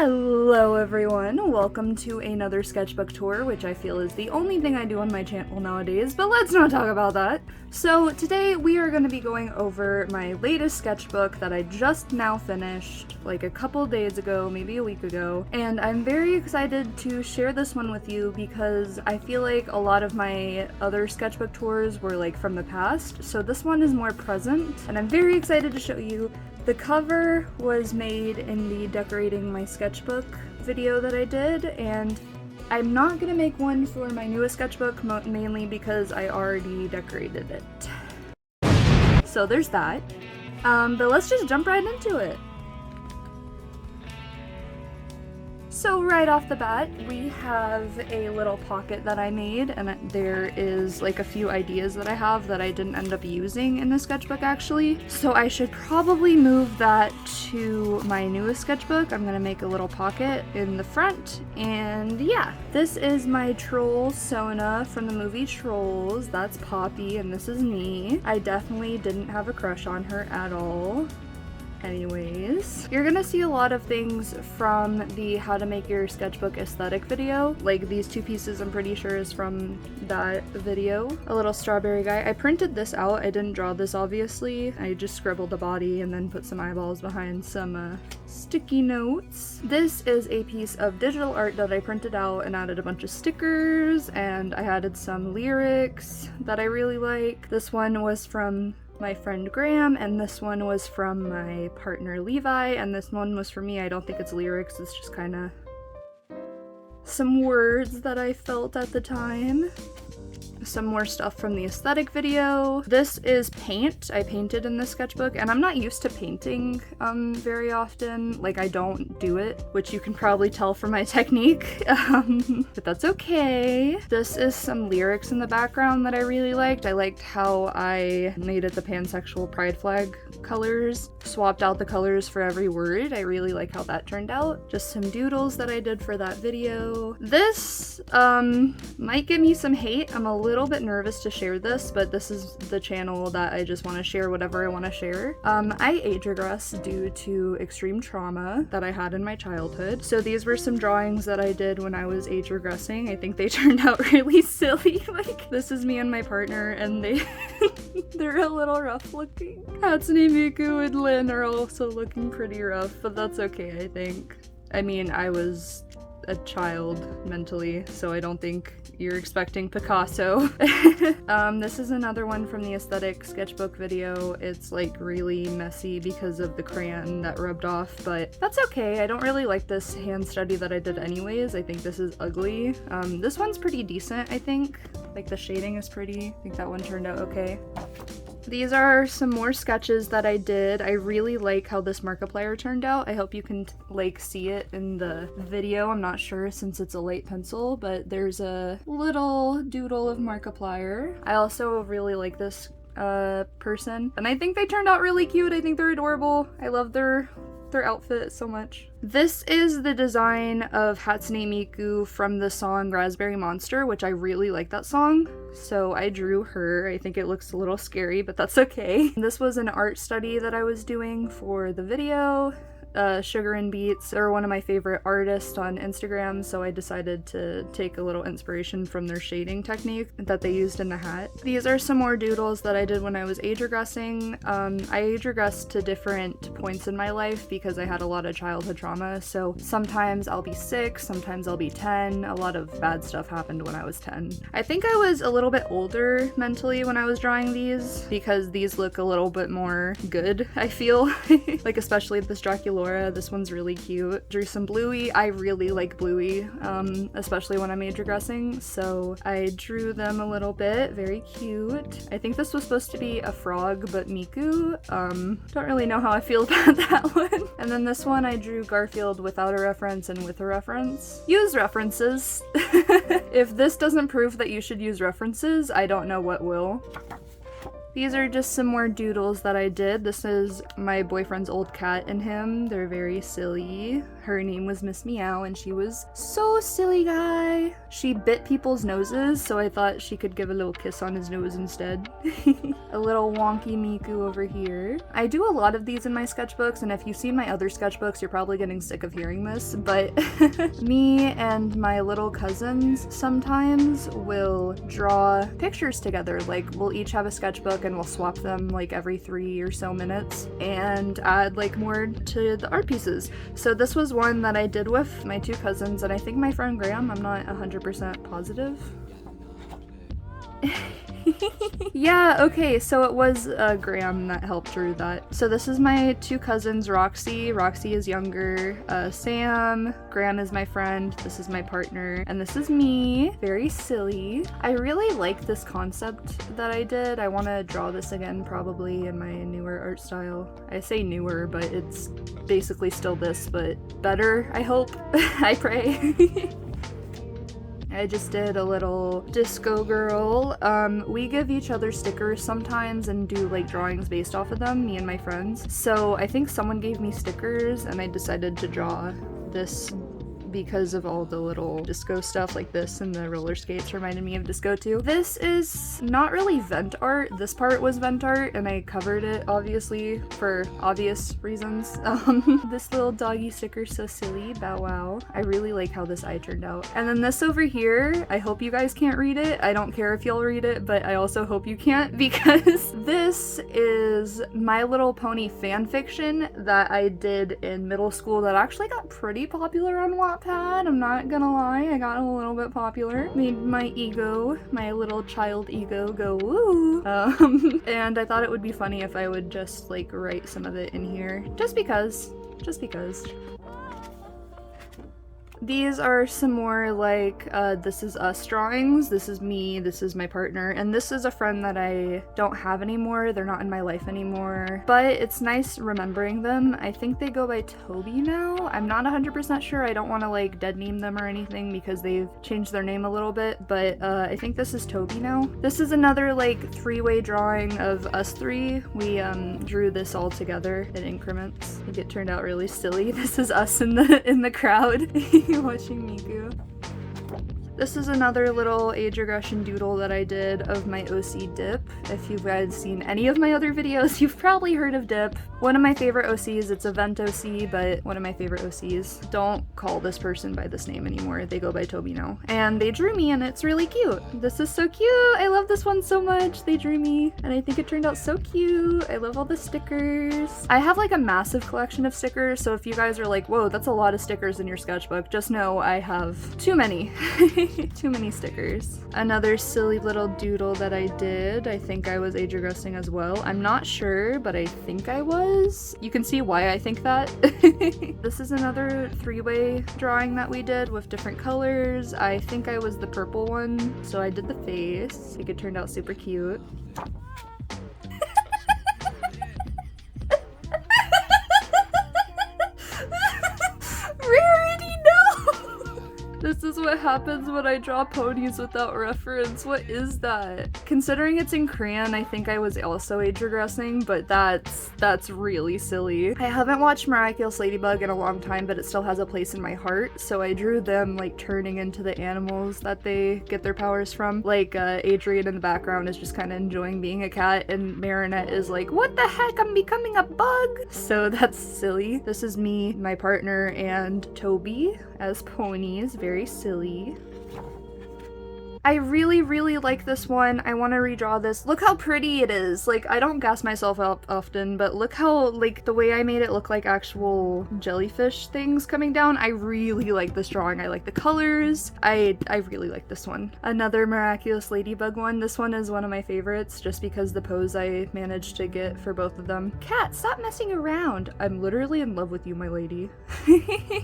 Hello everyone, welcome to another sketchbook tour, which I feel is the only thing I do on my channel nowadays, but let's not talk about that. So today we are going to be going over my latest sketchbook that I just now finished, like a couple days ago, maybe a week ago, and I'm very excited to share this one with you because I feel like a lot of my other sketchbook tours were like from the past, so this one is more present, and I'm very excited to show you. The cover was made in the Decorating My Sketchbook video that I did, and I'm not gonna make one for my newest sketchbook, mainly because I already decorated it. So there's that. But let's just jump right into it. So right off the bat, we have a little pocket that I made, and there is like a few ideas that I have that I didn't end up using in the sketchbook actually. So I should probably move that to my newest sketchbook. I'm gonna make a little pocket in the front, and yeah. This is my troll Sona from the movie Trolls. That's Poppy, and this is me. I definitely didn't have a crush on her at all. Anyways, you're gonna see a lot of things from the How to Make Your Sketchbook Aesthetic video. Like these two pieces I'm pretty sure is from that video. A little strawberry guy. I printed this out. I didn't draw this obviously. I just scribbled the body and then put some eyeballs behind some sticky notes. This is a piece of digital art that I printed out and added a bunch of stickers, and I added some lyrics that I really like. This one was from my friend Graham, and this one was from my partner Levi, and this one was for me. I don't think it's lyrics, it's just kind of some words that I felt at the time. Some more stuff from the aesthetic video. This is paint. I painted in this sketchbook, and I'm not used to painting very often. Like, I don't do it, which you can probably tell from my technique, but that's okay. This is some lyrics in the background that I really liked. I liked how I made it the pansexual pride flag colors, swapped out the colors for every word. I really like how that turned out. Just some doodles that I did for that video. This might give me some hate. I'm a little bit nervous to share this, but this is the channel that I just want to share whatever I want to share. I age regress due to extreme trauma that I had in my childhood. So these were some drawings that I did when I was age regressing. I think they turned out really silly. Like, this is me and my partner, and they're a little rough looking. Hatsune Miku and Lin are also looking pretty rough, but that's okay, I think. I mean, I was a child mentally, so I don't think you're expecting Picasso. This is another one from the aesthetic sketchbook video. It's like really messy because of the crayon that rubbed off, but that's okay. I don't really like this hand study that I did anyways. I think this is ugly. This one's pretty decent, I think. Like, the shading is pretty. I think that one turned out okay. These are some more sketches that I did. I really like how this Markiplier turned out. I hope you can like see it in the video. I'm not sure since it's a light pencil, but there's a little doodle of Markiplier. I also really like this person, and I think they turned out really cute. I think they're adorable. I love their outfit so much. This is the design of Hatsune Miku from the song Raspberry Monster, which I really like that song, so I drew her. I think it looks a little scary, but that's okay. This was an art study that I was doing for the video. Sugar and Beats are one of my favorite artists on Instagram, so I decided to take a little inspiration from their shading technique that they used in the hat. These are some more doodles that I did when I was age regressing. I age regressed to different points in my life because I had a lot of childhood trauma, so sometimes I'll be 6, sometimes I'll be 10. A lot of bad stuff happened when I was 10. I think I was a little bit older mentally when I was drawing these because these look a little bit more good, I feel. Like, especially this Dracula. This one's really cute. Drew some Bluey. I really like Bluey, especially when I'm age regressing, so I drew them a little bit. Very cute. I think this was supposed to be a frog, but Miku. Don't really know how I feel about that one. And then this one I drew Garfield without a reference and with a reference. Use references. If this doesn't prove that you should use references, I don't know what will. These are just some more doodles that I did. This is my boyfriend's old cat and him. They're very silly. Her name was Miss Meow and she was so silly, guy. She bit people's noses, so I thought she could give a little kiss on his nose instead. A little wonky Miku over here. I do a lot of these in my sketchbooks, and if you've seen my other sketchbooks, you're probably getting sick of hearing this, but me and my little cousins sometimes will draw pictures together. Like, we'll each have a sketchbook and we'll swap them like every 3 or so minutes and add like more to the art pieces. So this was one that I did with my 2 cousins and I think my friend Graham. I'm not 100% positive. Yeah, okay, so it was Graham that helped drew that. So this is my 2 cousins, Roxy. Roxy is younger. Sam. Graham is my friend. This is my partner. And this is me. Very silly. I really like this concept that I did. I want to draw this again probably in my newer art style. I say newer, but it's basically still this, but better, I hope. I pray. I just did a little disco girl. We give each other stickers sometimes and do like drawings based off of them, me and my friends. So I think someone gave me stickers and I decided to draw this because of all the little disco stuff like this, and the roller skates reminded me of disco too. This is not really vent art. This part was vent art and I covered it obviously for obvious reasons. This little doggy sticker is so silly. Bow wow. I really like how this eye turned out. And then this over here, I hope you guys can't read it. I don't care if you'll read it, but I also hope you can't, because this is My Little Pony fan fiction that I did in middle school that actually got pretty popular on Wattpad. I'm not gonna lie, I got a little bit popular. Made my ego, my little child ego, go woo. And I thought it would be funny if I would just like write some of it in here. Just because. These are some more like this is us drawings. This is me, this is my partner, and this is a friend that I don't have anymore. They're not in my life anymore, but it's nice remembering them. I think they go by Toby now. I'm not 100% sure. I don't want to like dead name them or anything because they've changed their name a little bit, but I think this is Toby now. This is another like 3-way drawing of us 3. We drew this all together in increments. I think it turned out really silly. This is us in the crowd. Watching Miku. This is another little age regression doodle that I did of my OC Dip. If you guys seen any of my other videos, you've probably heard of Dip. One of my favorite OCs, it's a vent OC, but one of my favorite OCs. Don't call this person by this name anymore, they go by Toby now. And they drew me and it's really cute. This is so cute, I love this one so much. They drew me and I think it turned out so cute. I love all the stickers. I have like a massive collection of stickers, so if you guys are like, whoa, that's a lot of stickers in your sketchbook, just know I have too many. Too many stickers. Another silly little doodle that I did. I think I was age regressing as well. I'm not sure, but I think I was. You can see why I think that. This is another 3-way drawing that we did with different colors. I think I was the purple one, so I did the face. I think it turned out super cute. This is what happens when I draw ponies without reference. What is that? Considering it's in crayon, I think I was also age regressing, but that's really silly. I haven't watched Miraculous Ladybug in a long time, but it still has a place in my heart, so I drew them like turning into the animals that they get their powers from. Like Adrian in the background is just kind of enjoying being a cat, and Marinette is like, what the heck, I'm becoming a bug! So that's silly. This is me, my partner, and Toby as ponies. Very silly. I really, really like this one. I want to redraw this. Look how pretty it is. Like, I don't gas myself up often, but look how, like, the way I made it look like actual jellyfish things coming down. I really like this drawing. I like the colors. I really like this one. Another Miraculous Ladybug one. This one is one of my favorites just because the pose I managed to get for both of them. Cat, stop messing around. I'm literally in love with you, my lady.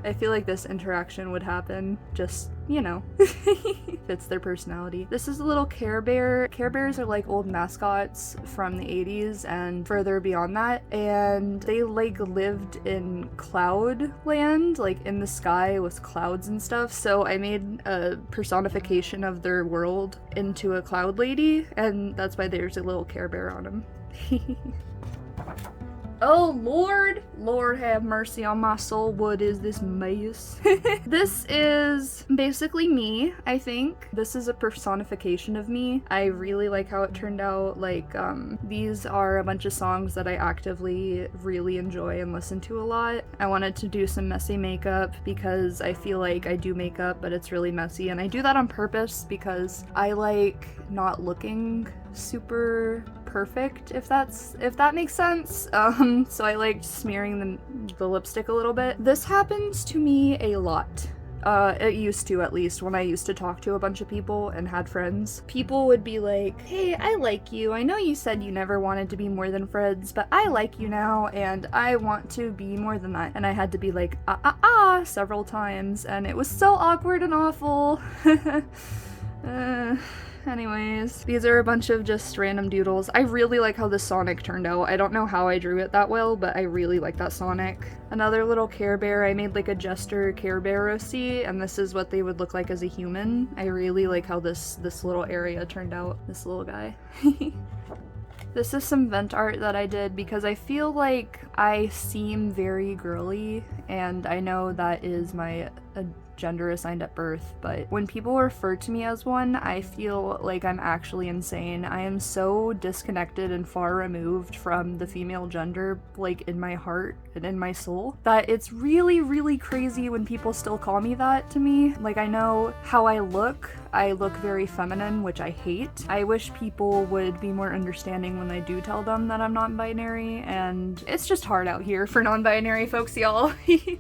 I feel like this interaction would happen just you know, fits their personality. This is a little Care Bear. Care Bears are like old mascots from the 80s and further beyond that, and they like lived in cloud land, like in the sky with clouds and stuff, so I made a personification of their world into a cloud lady, and that's why there's a little Care Bear on them. Oh Lord! Lord have mercy on my soul, what is this mess? This is basically me, I think. This is a personification of me. I really like how it turned out. Like, these are a bunch of songs that I actively really enjoy and listen to a lot. I wanted to do some messy makeup because I feel like I do makeup, but it's really messy, and I do that on purpose because I like not looking super perfect, if that makes sense. So I like smearing the lipstick a little bit. This happens to me a lot. It used to, at least, when I used to talk to a bunch of people and had friends. People would be like, hey, I like you. I know you said you never wanted to be more than friends, but I like you now, and I want to be more than that. And I had to be like, several times, and it was so awkward and awful. Anyways, these are a bunch of just random doodles. I really like how the Sonic turned out. I don't know how I drew it that well, but I really like that Sonic. Another little Care Bear. I made like a jester Care Bear OC, and this is what they would look like as a human. I really like how this little area turned out. This little guy. This is some vent art that I did because I feel like I seem very girly, and I know that is my gender assigned at birth, but when people refer to me as one, I feel like I'm actually insane. I am so disconnected and far removed from the female gender, like in my heart and in my soul, that it's really, really crazy when people still call me that to me. Like, I know how I look very feminine, which I hate. I wish people would be more understanding when I do tell them that I'm non-binary, and it's just hard out here for non-binary folks, y'all.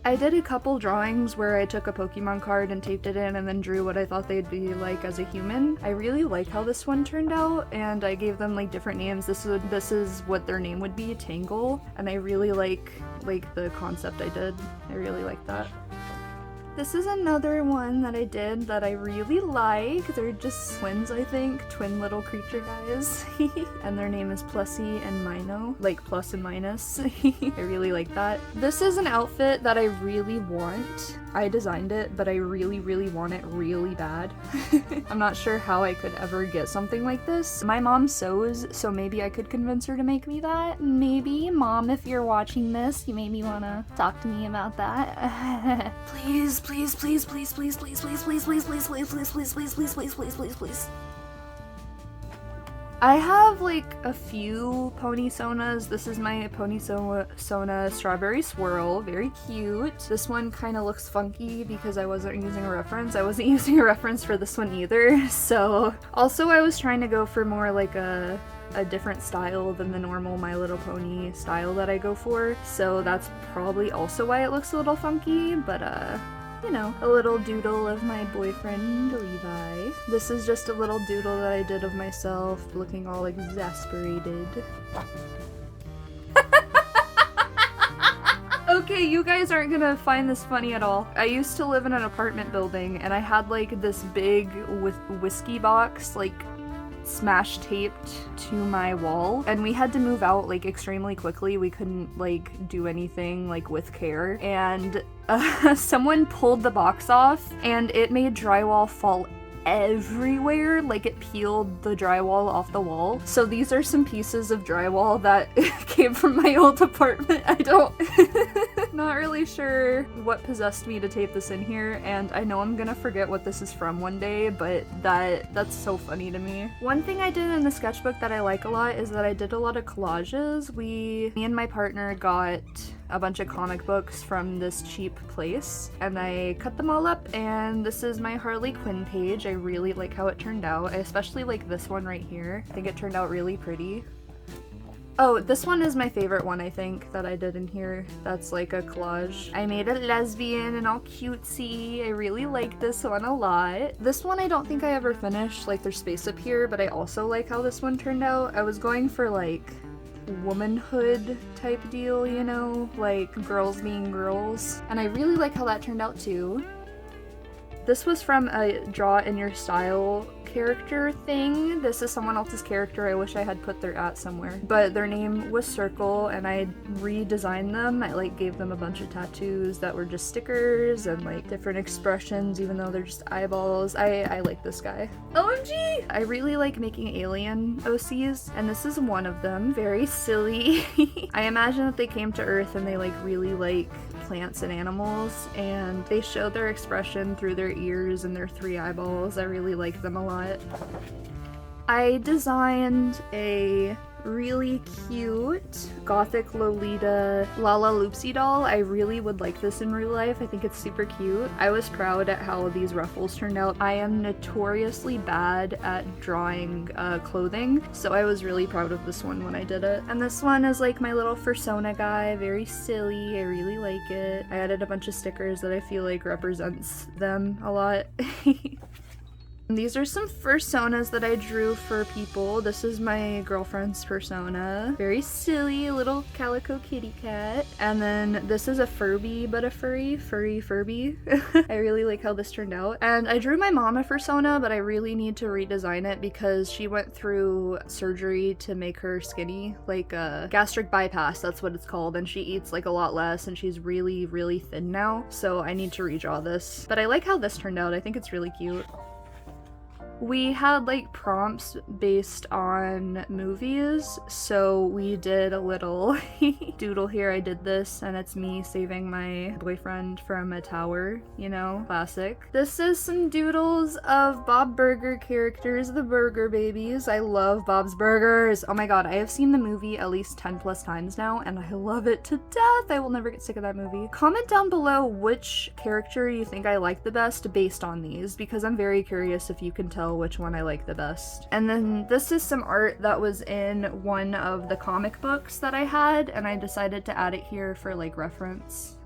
I did a couple drawings where I took a Pokemon card and taped it in and then drew what I thought they'd be like as a human. I really like how this one turned out, and I gave them like different names. This is what their name would be, Tangle, and I really like the concept I did. I really like that. This is another one that I did that I really like. They're just twins, I think. Twin little creature guys. And their name is Plussy and Mino. Like plus and minus. I really like that. This is an outfit that I really want. I designed it, but I really, really want it really bad. I'm not sure how I could ever get something like this. My mom sews, so maybe I could convince her to make me that. Maybe. Mom, if you're watching this, you maybe wanna talk to me about that. Please, please, please, please, please, please, please, please, please, please, please, please, please, please, please, please, please, please, please. I have like a few pony sonas. This is my pony sona Strawberry Swirl. Very cute. This one kind of looks funky because I wasn't using a reference. I wasn't using a reference for this one either. So also I was trying to go for more like a different style than the normal My Little Pony style that I go for. So that's probably also why it looks a little funky, but you know, a little doodle of my boyfriend, Levi. This is just a little doodle that I did of myself, looking all exasperated. Okay, you guys aren't gonna find this funny at all. I used to live in an apartment building, and I had like this big whiskey box, like smash taped to my wall, and we had to move out like extremely quickly. We couldn't like do anything like with care, and someone pulled the box off and it made drywall fall everywhere. Like it peeled the drywall off the wall. So these are some pieces of drywall that came from my old apartment. I don't not really sure what possessed me to tape this in here, and I know I'm gonna forget what this is from one day, but that's so funny to me. One thing I did in the sketchbook that I like a lot is that I did a lot of collages. Me and my partner got a bunch of comic books from this cheap place, and I cut them all up, and this is my Harley Quinn page. I really like how it turned out. I especially like this one right here. I think it turned out really pretty. Oh, this one is my favorite one, I think, that I did in here. That's like a collage. I made it lesbian and all cutesy. I really like this one a lot. This one I don't think I ever finished, like there's space up here, but I also like how this one turned out. I was going for like womanhood type deal, you know, like girls being girls, and I really like how that turned out too. This was from a draw in your style character thing. This is someone else's character. I wish I had put their @ somewhere. But their name was Circle, and I redesigned them. I like gave them a bunch of tattoos that were just stickers and like different expressions, even though they're just eyeballs. I like this guy. OMG! I really like making alien OCs, and this is one of them. Very silly. I imagine that they came to Earth and they like really like plants and animals, and they show their expression through their ears and their 3 eyeballs. I really like them a lot. I designed a really cute gothic Lolita Lala Loopsy doll. I really would like this in real life. I think it's super cute. I was proud at how these ruffles turned out. I am notoriously bad at drawing clothing, so I was really proud of this one when I did it. And this one is like my little fursona guy, very silly. I really like it. I added a bunch of stickers that I feel like represents them a lot. These are some fursonas that I drew for people. This is my girlfriend's persona. Very silly, little calico kitty cat. And then this is a Furby, but a furry Furby. I really like how this turned out. And I drew my mom a fursona, but I really need to redesign it because she went through surgery to make her skinny, like a gastric bypass, that's what it's called. And she eats like a lot less, and she's really, really thin now. So I need to redraw this. But I like how this turned out. I think it's really cute. We had like prompts based on movies, so we did a little doodle here. I did this, and it's me saving my boyfriend from a tower, you know, classic. This is some doodles of Bob Burger characters, the Burger Babies. I love Bob's Burgers. Oh my god, I have seen the movie at least 10 plus times now, and I love it to death. I will never get sick of that movie. Comment down below which character you think I like the best based on these, because I'm very curious if you can tell which one I like the best. And then this is some art that was in one of the comic books that I had, and I decided to add it here for like reference.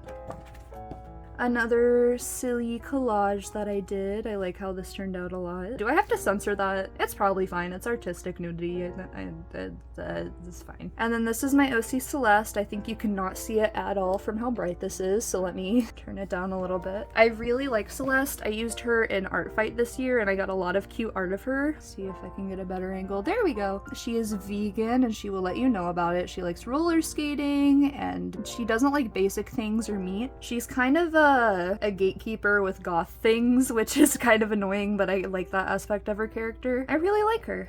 Another silly collage that I did. I like how this turned out a lot. Do I have to censor that? It's probably fine. It's artistic nudity. It's fine. And then this is my OC Celeste. I think you cannot see it at all from how bright this is, so let me turn it down a little bit. I really like Celeste. I used her in Art Fight this year, and I got a lot of cute art of her. See if I can get a better angle. There we go. She is vegan, and she will let you know about it. She likes roller skating, and she doesn't like basic things or meat. She's kind of a gatekeeper with goth things, which is kind of annoying, but I like that aspect of her character. I really like her.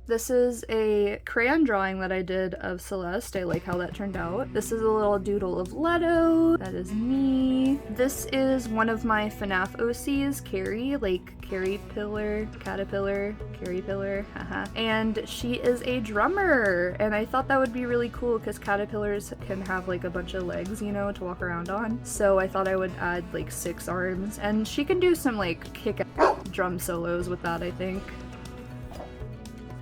This is a crayon drawing that I did of Celeste. I like how that turned out. This is a little doodle of Leto. That is me. This is one of my FNAF OCs, Carrie, like Carrie Pillar, Caterpillar, Carrie Pillar, haha. And she is a drummer, and I thought that would be really cool because caterpillars can have like a bunch of legs, you know, to walk around on. So I thought I would add like 6 arms, and she can do some like kick-ass drum solos with that, I think.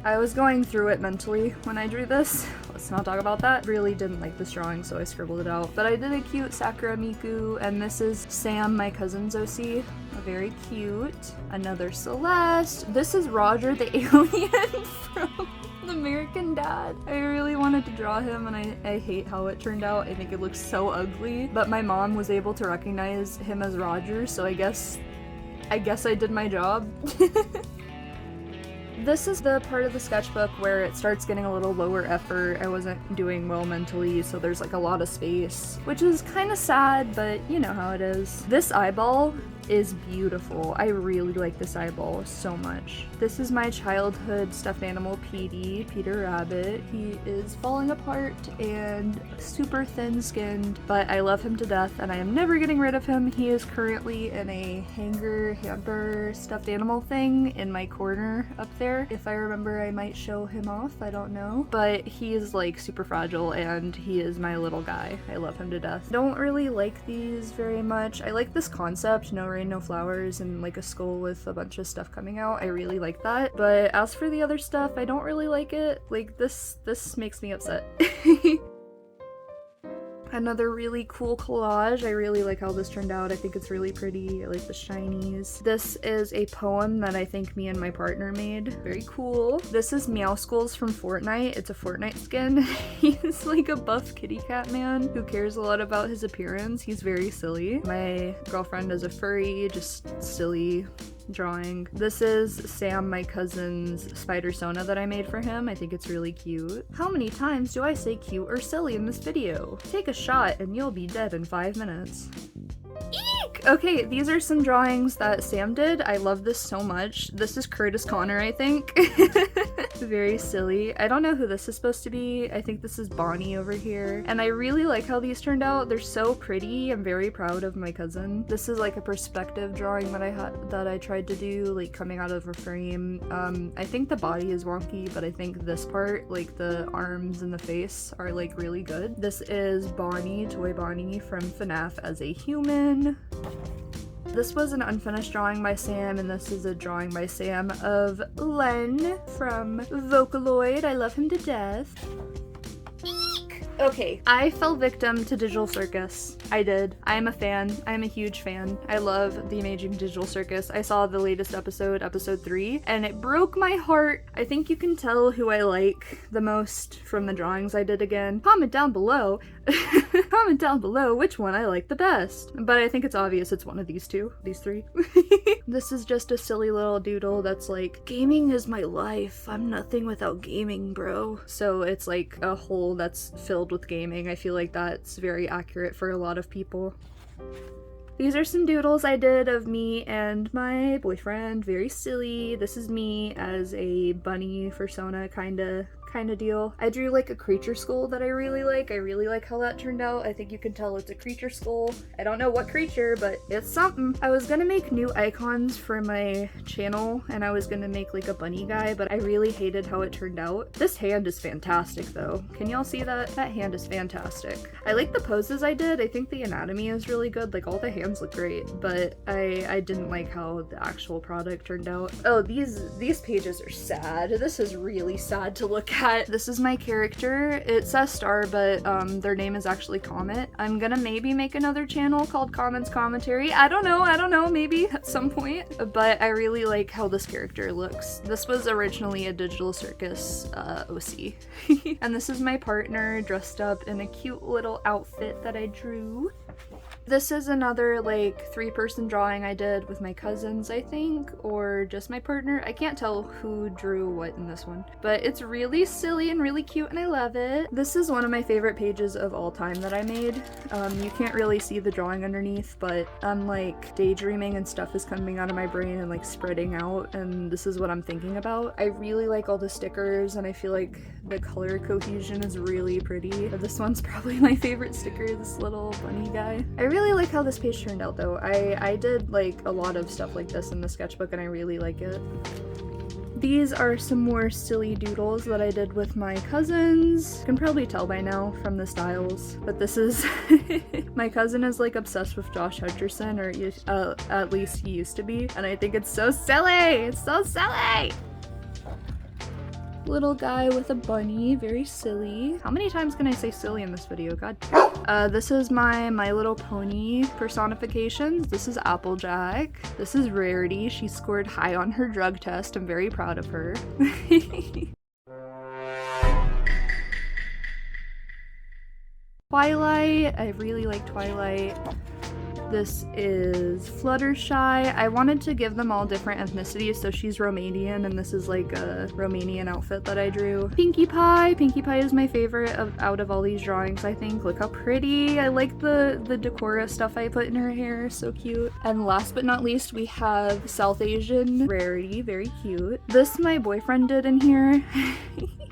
I was going through it mentally when I drew this. Let's not talk about that. Really didn't like this drawing, so I scribbled it out. But I did a cute Sakura Miku, and this is Sam, my cousin's OC. Very cute. Another Celeste. This is Roger the alien from American Dad. I really wanted to draw him, and I hate how it turned out. I think it looks so ugly. But my mom was able to recognize him as Roger, so I guess I did my job. This is the part of the sketchbook where it starts getting a little lower effort. I wasn't doing well mentally, so there's like a lot of space, which is kind of sad, but you know how it is. This eyeball is beautiful. I really like this eyeball so much. This is my childhood stuffed animal, Petey, Peter Rabbit. He is falling apart and super thin-skinned, but I love him to death, and I am never getting rid of him. He is currently in a hamper stuffed animal thing in my corner up there. If I remember, I might show him off, I don't know. But he is like super fragile, and he is my little guy. I love him to death. Don't really like these very much. I like this concept, no rain, no flowers, and like a skull with a bunch of stuff coming out. I really like that. But as for the other stuff, I don't really like it. Like this makes me upset. Another really cool collage. I really like how this turned out. I think it's really pretty. I like the shinies. This is a poem that I think me and my partner made. Very cool. This is Meowskulls from Fortnite. It's a Fortnite skin. He's like a buff kitty cat man who cares a lot about his appearance. He's very silly. My girlfriend is a furry, just silly drawing. This is Sam, my cousin's spider Sona that I made for him. I think it's really cute. How many times do I say cute or silly in this video? Take a shot and you'll be dead in 5 minutes. Eek! Okay, these are some drawings that Sam did. I love this so much. This is Curtis Connor, I think. Very silly. I don't know who this is supposed to be. I think this is Bonnie over here. And I really like how these turned out. They're so pretty. I'm very proud of my cousin. This is like a perspective drawing that I tried to do, like coming out of a frame. I think the body is wonky, but I think this part, like the arms and the face, are like really good. This is Bonnie, Toy Bonnie from FNAF as a human. This was an unfinished drawing by Sam, and this is a drawing by Sam of Len from Vocaloid. I love him to death. Eek! Okay, I fell victim to Digital Circus. I did. I am a fan. I am a huge fan. I love the Amazing Digital Circus. I saw the latest episode, episode 3, and it broke my heart. I think you can tell who I like the most from the drawings I did again. Comment down below. Comment down below which one I like the best. But I think it's obvious it's one of these two. These three. This is just a silly little doodle that's like, gaming is my life. I'm nothing without gaming, bro. So it's like a hole that's filled with gaming. I feel like that's very accurate for a lot of people. These are some doodles I did of me and my boyfriend. Very silly. This is me as a bunny persona kind of deal. I drew like a creature skull that I really like. I really like how that turned out. I think you can tell it's a creature skull. I don't know what creature, but it's something. I was gonna make new icons for my channel, and I was gonna make like a bunny guy, but I really hated how it turned out. This hand is fantastic though. Can y'all see that? That hand is fantastic. I like the poses I did. I think the anatomy is really good. Like all the hands look great, but I didn't like how the actual product turned out. Oh, these pages are sad. This is really sad to look at. This is my character. It says Star, but their name is actually Comet. I'm gonna maybe make another channel called Comet's Commentary. I don't know, maybe at some point. But I really like how this character looks. This was originally a Digital Circus OC. And this is my partner dressed up in a cute little outfit that I drew. This is another like 3-person drawing I did with my cousins, I think, or just my partner. I can't tell who drew what in this one, but it's really silly and really cute and I love it. This is one of my favorite pages of all time that I made. You can't really see the drawing underneath, but I'm like daydreaming and stuff is coming out of my brain and like spreading out, and this is what I'm thinking about. I really like all the stickers and I feel like the color cohesion is really pretty. This one's probably my favorite sticker, this little bunny guy. I really like how this page turned out though. I did like a lot of stuff like this in the sketchbook and I really like it. These are some more silly doodles that I did with my cousins. You can probably tell by now from the styles, but this is my cousin is like obsessed with Josh Hutcherson, or at least he used to be, and I think it's so silly. It's so silly. Little guy with a bunny, very silly. How many times can I say silly in this video? God. This is my My Little Pony personifications. This is Applejack. This is Rarity. She scored high on her drug test. I'm very proud of her. Twilight. I really like Twilight. This is Fluttershy. I wanted to give them all different ethnicities, so she's Romanian, and this is like a Romanian outfit that I drew. Pinkie Pie. Pinkie Pie is my favorite out of all these drawings, I think. Look how pretty. I like the Decora stuff I put in her hair. So cute. And last but not least, we have South Asian Rarity. Very cute. This my boyfriend did in here.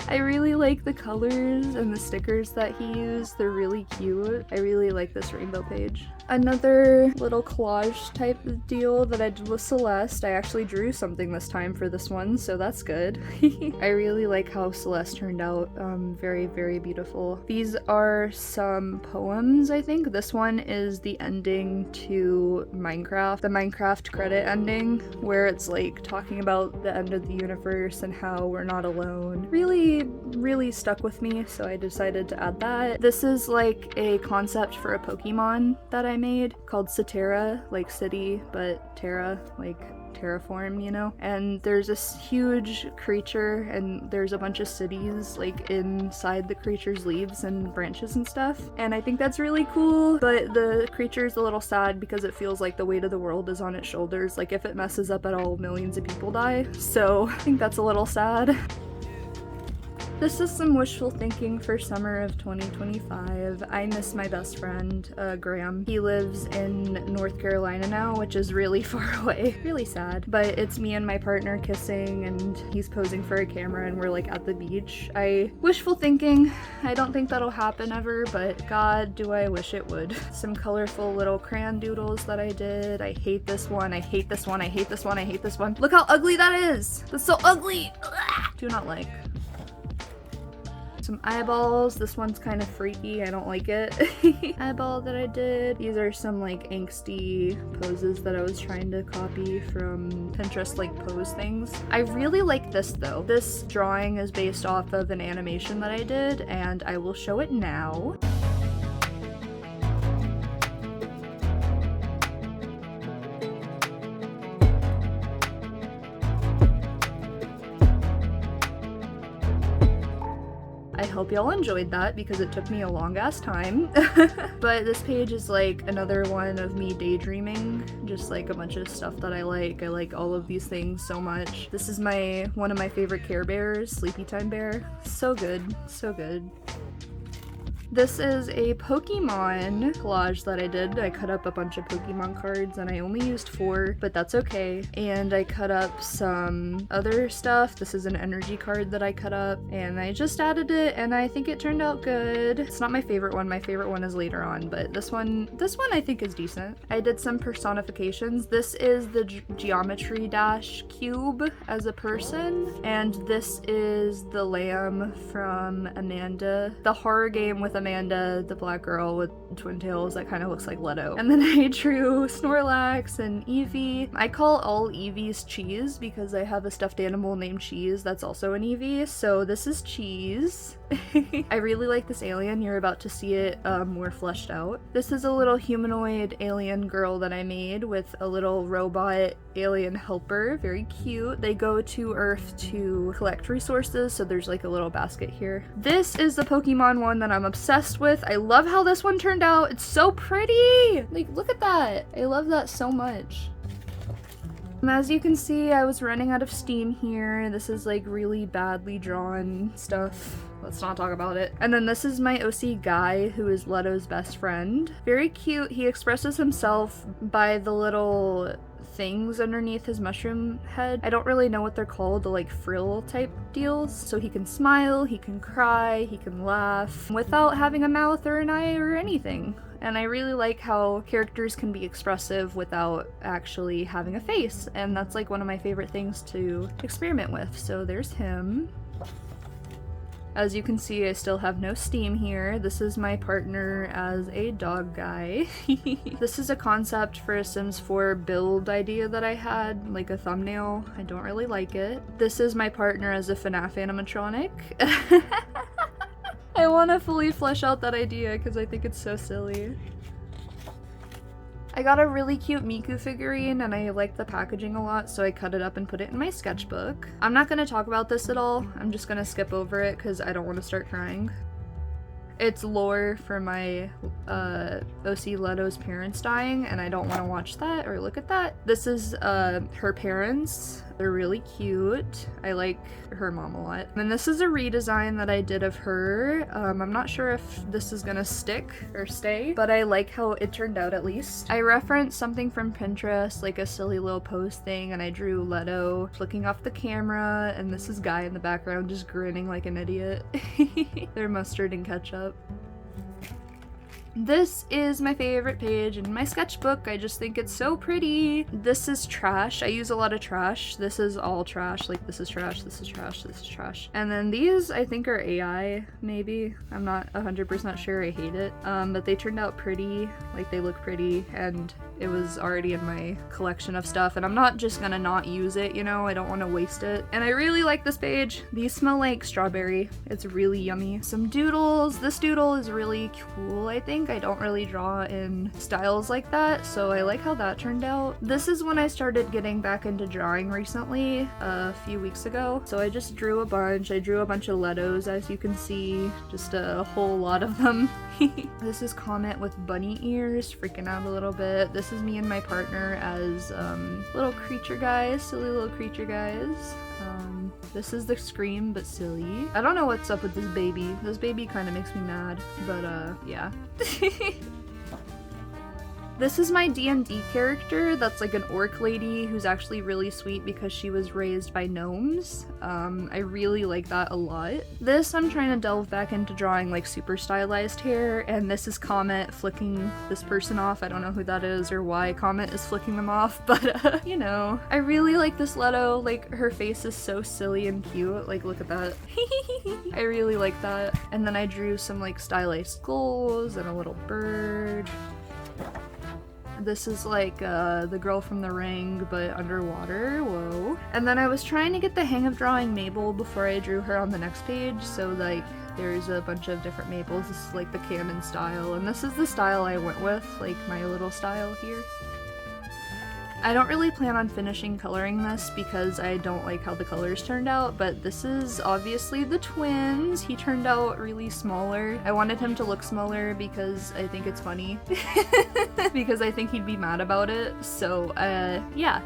I really like the colors and the stickers that he used. They're really cute. I really like this rainbow page. Another little collage type of deal that I did with Celeste. I actually drew something this time for this one, so that's good. I really like how Celeste turned out. Very, very beautiful. These are some poems, I think. This one is the ending to Minecraft, the Minecraft credit ending, where it's like talking about the end of the universe and how we're not alone. Really really stuck with me, so I decided to add that. This is like a concept for a Pokemon that I made called Cetera, like city, but Terra, like terraform, you know? And there's this huge creature and there's a bunch of cities like inside the creature's leaves and branches and stuff. And I think that's really cool, but the creature's a little sad because it feels like the weight of the world is on its shoulders. Like if it messes up at all, millions of people die. So I think that's a little sad. This is some wishful thinking for summer of 2025. I miss my best friend, Graham. He lives in North Carolina now, which is really far away. Really sad. But it's me and my partner kissing and he's posing for a camera and we're like at the beach. Wishful thinking. I don't think that'll happen ever, but God, do I wish it would. Some colorful little crayon doodles that I did. I hate this one. I hate this one. I hate this one. I hate this one. Look how ugly that is. That's so ugly. Do not like. Some eyeballs. This one's kind of freaky. I don't like it. Eyeball that I did. These are some like angsty poses that I was trying to copy from Pinterest like pose things. I really like this though. This drawing is based off of an animation that I did and I will show it now. I hope y'all enjoyed that because it took me a long ass time. But this page is like another one of me daydreaming, just like a bunch of stuff that I like. I like all of these things so much. This is one of my favorite Care Bears, Sleepy Time Bear. So good, so good. This is a Pokemon collage that I did. I cut up a bunch of Pokemon cards and I only used 4, but that's okay. And I cut up some other stuff. This is an energy card that I cut up and I just added it and I think it turned out good. It's not my favorite one. My favorite one is later on, but this one I think is decent. I did some personifications. This is the Geometry Dash cube as a person, and this is the lamb from Amanda, the horror game with Amanda, the black girl with twin tails that kind of looks like Leto. And then I drew Snorlax and Eevee. I call all Eevees Cheese because I have a stuffed animal named Cheese that's also an Eevee, so this is Cheese. I really like this alien. You're about to see it more fleshed out. This is a little humanoid alien girl that I made with a little robot alien helper. Very cute. They go to Earth to collect resources, so there's like a little basket here. This is the Pokemon one that I'm obsessed with. I love how this one turned out. It's so pretty! Like, look at that. I love that so much. As you can see, I was running out of steam here. This is like really badly drawn stuff. Let's not talk about it. And then this is my OC Guy, who is Leto's best friend. Very cute. He expresses himself by the little things underneath his mushroom head. I don't really know what they're called, the like frill type deals. So he can smile, he can cry, he can laugh without having a mouth or an eye or anything. And I really like how characters can be expressive without actually having a face. And that's like one of my favorite things to experiment with. So there's him. As you can see, I still have no steam here. This is my partner as a dog guy. This is a concept for a Sims 4 build idea that I had, like a thumbnail. I don't really like it. This is my partner as a FNAF animatronic. I want to fully flesh out that idea because I think it's so silly. I got a really cute Miku figurine and I like the packaging a lot, so I cut it up and put it in my sketchbook. I'm not going to talk about this at all. I'm just going to skip over it because I don't want to start crying. It's lore for my OC Leto's parents dying, and I don't want to watch that or look at that. This is her parents. They're really cute. I like her mom a lot. And this is a redesign that I did of her. I'm not sure if this is gonna stick or stay, but I like how it turned out at least. I referenced something from Pinterest, like a silly little pose thing, and I drew Leto looking off the camera, and this is Guy in the background just grinning like an idiot. They're mustard and ketchup. This is my favorite page in my sketchbook. I just think it's so pretty. This is trash. I use a lot of trash. This is all trash. Like this is trash, this is trash, this is trash. And then these I think are AI, maybe. I'm not 100% sure. I hate it. But they turned out pretty. Like they look pretty, and it was already in my collection of stuff, and I'm not just gonna not use it, you know? I don't want to waste it. And I really like this page. These smell like strawberry. It's really yummy. Some doodles. This doodle is really cool, I think. I don't really draw in styles like that, so I like how that turned out. This is when I started getting back into drawing recently, a few weeks ago. So I just drew a bunch. I drew a bunch of letos, as you can see, just a whole lot of them. This is Comet with bunny ears, freaking out a little bit. This is me and my partner as little creature guys, silly little creature guys. This is the Scream, but silly. I don't know what's up with this baby. This baby kind of makes me mad, but yeah. This is my D&D character that's like an orc lady who's actually really sweet because she was raised by gnomes. I really like that a lot. This I'm trying to delve back into drawing like super stylized hair, and this is Comet flicking this person off. I don't know who that is or why Comet is flicking them off, but you know. I really like this Leto. Like her face is so silly and cute. Like look at that. I really like that. And then I drew some like stylized skulls and a little bird. This is like the girl from The Ring, but underwater. Whoa. And then I was trying to get the hang of drawing Mabel before I drew her on the next page, so like there's a bunch of different Mabels. This is like the canon style, and this is the style I went with, like my little style here. I don't really plan on finishing coloring this because I don't like how the colors turned out, but this is obviously the twins. He turned out really smaller. I wanted him to look smaller because I think it's funny. Because I think he'd be mad about it, so yeah.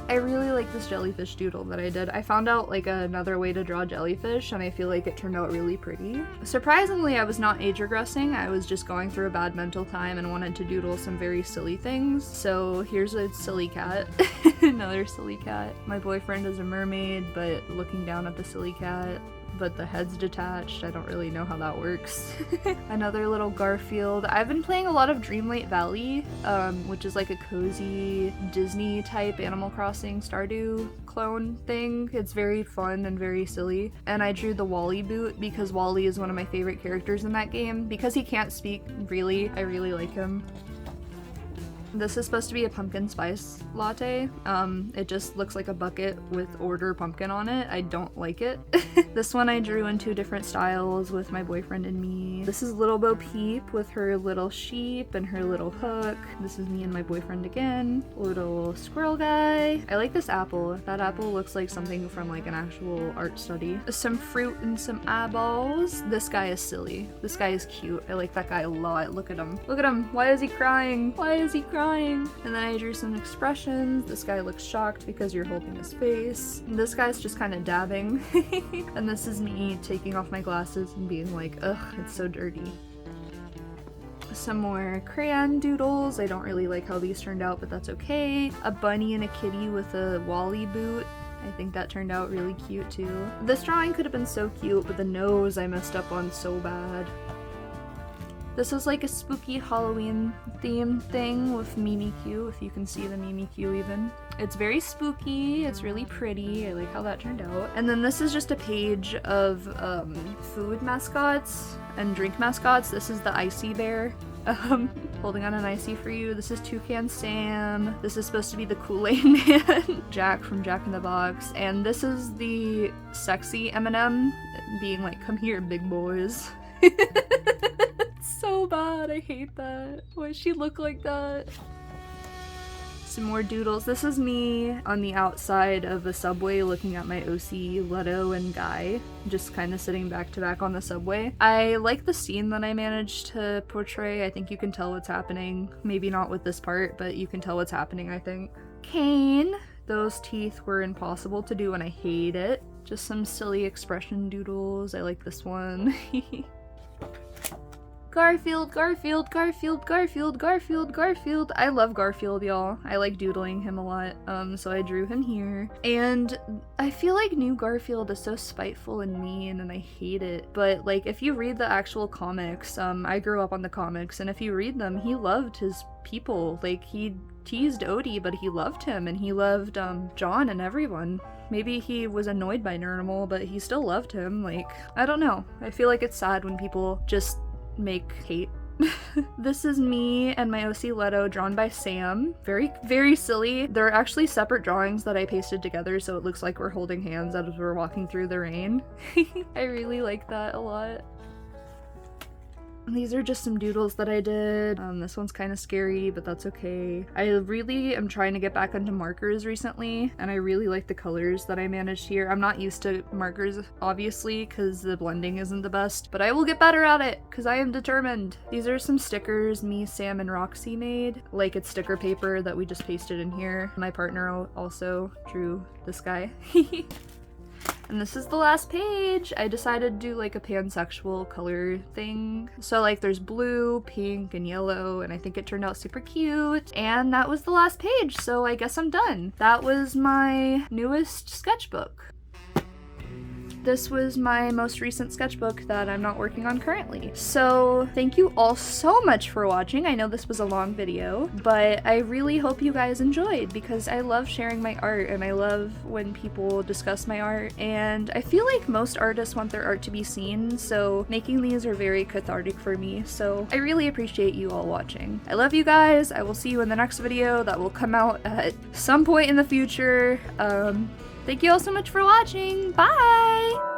I really like this jellyfish doodle that I did. I found out like another way to draw jellyfish, and I feel like it turned out really pretty. Surprisingly, I was not age regressing. I was just going through a bad mental time and wanted to doodle some very silly things. So here's a silly cat. Another silly cat. My boyfriend is a mermaid, but looking down at the silly cat. But the head's detached. I don't really know how that works. Another little Garfield. I've been playing a lot of Dreamlight Valley, which is like a cozy Disney type Animal Crossing Stardew clone thing. It's very fun and very silly. And I drew the Wally boot because Wally is one of my favorite characters in that game. Because he can't speak, really, I really like him. This is supposed to be a pumpkin spice latte. It just looks like a bucket with order pumpkin on it. I don't like it. This one I drew in 2 different styles with my boyfriend and me. This is Little Bo Peep with her little sheep and her little hook. This is me and my boyfriend again. Little squirrel guy. I like this apple. That apple looks like something from like an actual art study. Some fruit and some eyeballs. This guy is silly. This guy is cute. I like that guy a lot. Look at him. Look at him. Why is he crying? Why is he crying? And then I drew some expressions. This guy looks shocked because you're holding his face. And this guy's just kind of dabbing. And this is me taking off my glasses and being like, ugh, it's so dirty. Some more crayon doodles. I don't really like how these turned out, but that's okay. A bunny and a kitty with a Wally boot. I think that turned out really cute too. This drawing could have been so cute, but the nose I messed up on so bad. This is like a spooky Halloween theme thing with Mimikyu, if you can see the Mimikyu even. It's very spooky, it's really pretty, I like how that turned out. And then this is just a page of food mascots and drink mascots. This is the Icy Bear, holding on an icy for you. This is Toucan Sam. This is supposed to be the Kool-Aid Man, Jack from Jack in the Box. And this is the sexy Eminem being like, come here, big boys. So bad, I hate that. Why does she look like that? Some more doodles. This is me on the outside of a subway looking at my OC, Leto, and Guy, just kind of sitting back to back on the subway. I like the scene that I managed to portray. I think you can tell what's happening. Maybe not with this part, but you can tell what's happening, I think. Kane. Those teeth were impossible to do and I hate it. Just some silly expression doodles. I like this one. Garfield, Garfield, Garfield, Garfield, Garfield, Garfield. I love Garfield, y'all. I like doodling him a lot, so I drew him here. And I feel like new Garfield is so spiteful and mean, and I hate it. But like, if you read the actual comics, I grew up on the comics, and if you read them, he loved his people. Like, he teased Odie, but he loved him, and he loved John and everyone. Maybe he was annoyed by Nermal, but he still loved him. Like, I don't know. I feel like it's sad when people just make hate. This is me and my OC Leto drawn by Sam. Very, very silly. They're actually separate drawings that I pasted together so it looks like we're holding hands as we're walking through the rain. I really like that a lot. These are just some doodles that I did. This one's kind of scary, but that's okay. I really am trying to get back into markers recently, and I really like the colors that I managed here. I'm not used to markers, obviously, because the blending isn't the best, but I will get better at it, because I am determined. These are some stickers me, Sam, and Roxy made. Like, it's sticker paper that we just pasted in here. My partner also drew this guy. And this is the last page. I decided to do like a pansexual color thing. So like there's blue, pink, and yellow, and I think it turned out super cute. And that was the last page, so I guess I'm done. That was my newest sketchbook. This was my most recent sketchbook that I'm not working on currently. So thank you all so much for watching. I know this was a long video, but I really hope you guys enjoyed because I love sharing my art and I love when people discuss my art, and I feel like most artists want their art to be seen, so making these are very cathartic for me. So I really appreciate you all watching. I love you guys. I will see you in the next video that will come out at some point in the future. Thank you all so much for watching. Bye!